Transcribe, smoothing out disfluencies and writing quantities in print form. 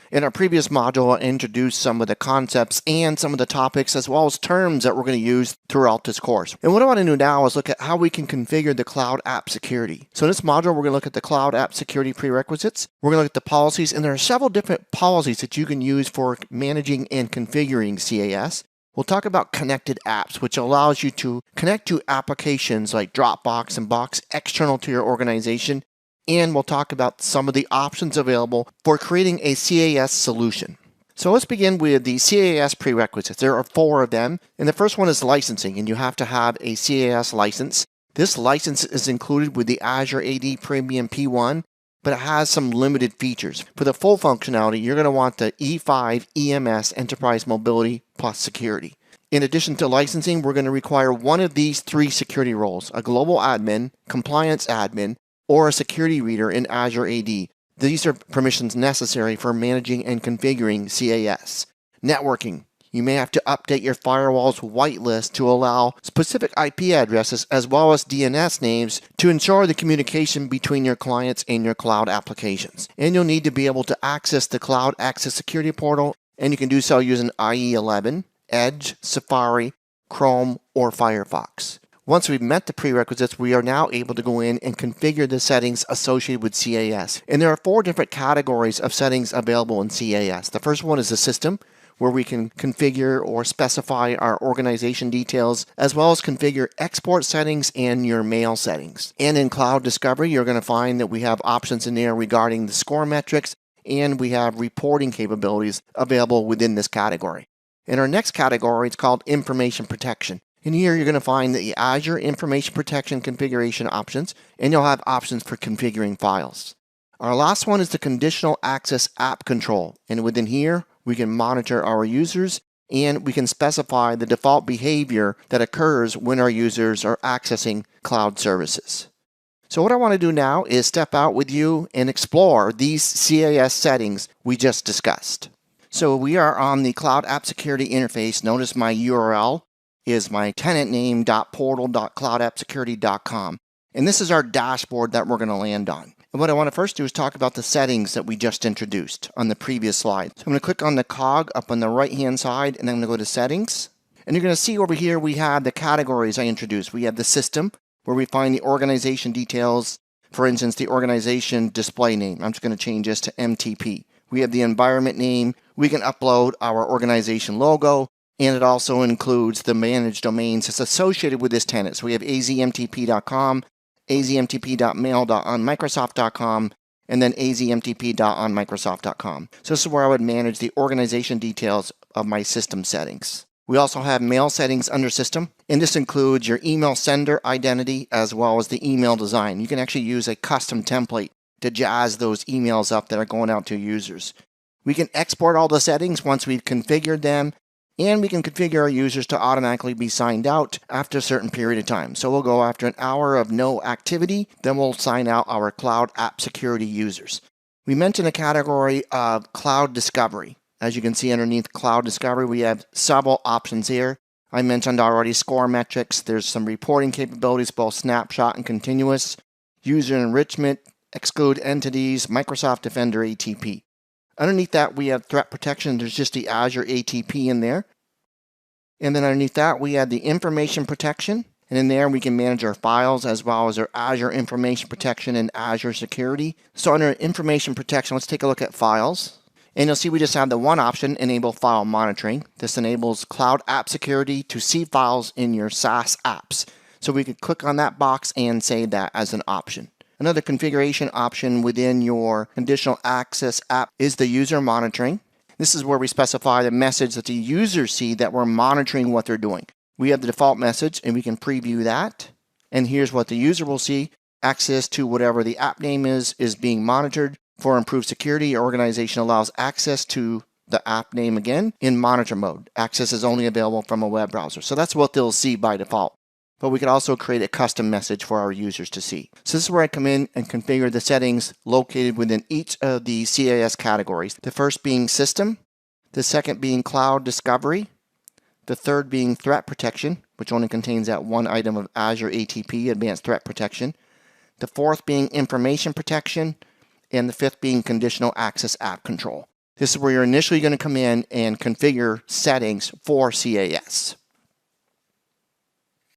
In our previous module, I introduced some of the concepts and some of the topics as well as terms that we're going to use throughout this course. And what I want to do now is look at how we can configure the cloud app security. So in this module, we're going to look at the cloud app security prerequisites. We're going to look at the policies, and there are several different policies that you can use for managing and configuring CAS. We'll talk about connected apps, which allows you to connect to applications like Dropbox and Box external to your organization. And we'll talk about some of the options available for creating a CAS solution. So let's begin with the CAS prerequisites. There are 4 of them, and the first one is licensing, and you have to have a CAS license. This license is included with the Azure AD Premium P1, but it has some limited features. For the full functionality, you're going to want the E5 EMS Enterprise Mobility plus Security. In addition to licensing, we're going to require one of these 3 security roles: a global admin, compliance admin, or a security reader in Azure AD. These are permissions necessary for managing and configuring CAS. Networking. You may have to update your firewall's whitelist to allow specific IP addresses as well as DNS names to ensure the communication between your clients and your cloud applications. And you'll need to be able to access the Cloud Access Security Portal, and you can do so using IE11, Edge, Safari, Chrome, or Firefox. Once we've met the prerequisites, we are now able to go in and configure the settings associated with CAS. And there are 4 different categories of settings available in CAS. The first one is the system, where we can configure or specify our organization details, as well as configure export settings and your mail settings. And in Cloud Discovery, you're going to find that we have options in there regarding the score metrics, and we have reporting capabilities available within this category. In our next category, it's called Information Protection. In here, you're going to find the Azure Information Protection configuration options, and you'll have options for configuring files. Our last one is the Conditional Access App Control, and within here, we can monitor our users, and we can specify the default behavior that occurs when our users are accessing cloud services. So what I want to do now is step out with you and explore these CAS settings we just discussed. So we are on the Cloud App Security interface. Notice my URL is my tenant name.portal.cloudappsecurity.com. And this is our dashboard that we're going to land on. And what I want to first do is talk about the settings that we just introduced on the previous slide. So I'm going to click on the cog up on the right-hand side, and then I'm going to go to Settings. And you're going to see over here we have the categories I introduced. We have the system, where we find the organization details. For instance, the organization display name. I'm just going to change this to MTP. We have the environment name. We can upload our organization logo. And it also includes the managed domains that's associated with this tenant. So we have azmtp.com, azmtp.mail.onmicrosoft.com, and then azmtp.onmicrosoft.com. So this is where I would manage the organization details of my system settings. We also have mail settings under system, and this includes your email sender identity as well as the email design. You can actually use a custom template to jazz those emails up that are going out to users. We can export all the settings once we've configured them, and we can configure our users to automatically be signed out after a certain period of time. So we'll go after an hour of no activity, then we'll sign out our Cloud App Security users. We mentioned a category of Cloud Discovery. As you can see underneath Cloud Discovery, we have several options here. I mentioned already score metrics. There's some reporting capabilities, both snapshot and continuous, user enrichment, exclude entities, Microsoft Defender ATP. Underneath that, we have threat protection. There's just the Azure ATP in there. And then underneath that, we have the information protection. And in there, we can manage our files as well as our Azure information protection and Azure security. So under information protection, let's take a look at files. And you'll see we just have the one option, enable file monitoring. This enables Cloud App Security to see files in your SaaS apps. So we could click on that box and save that as an option. Another configuration option within your conditional access app is the user monitoring. This is where we specify the message that the users see that we're monitoring what they're doing. We have the default message, and we can preview that. And here's what the user will see. Access to whatever the app name is being monitored. For improved security, your organization allows access to the app name again in monitor mode. Access is only available from a web browser. So that's what they'll see by default. But we could also create a custom message for our users to see. So this is where I come in and configure the settings located within each of the CAS categories. The first being system, the second being cloud discovery, the third being threat protection, which only contains that one item of Azure ATP, Advanced Threat Protection, the fourth being information protection, and the fifth being conditional access app control. This is where you're initially going to come in and configure settings for CAS.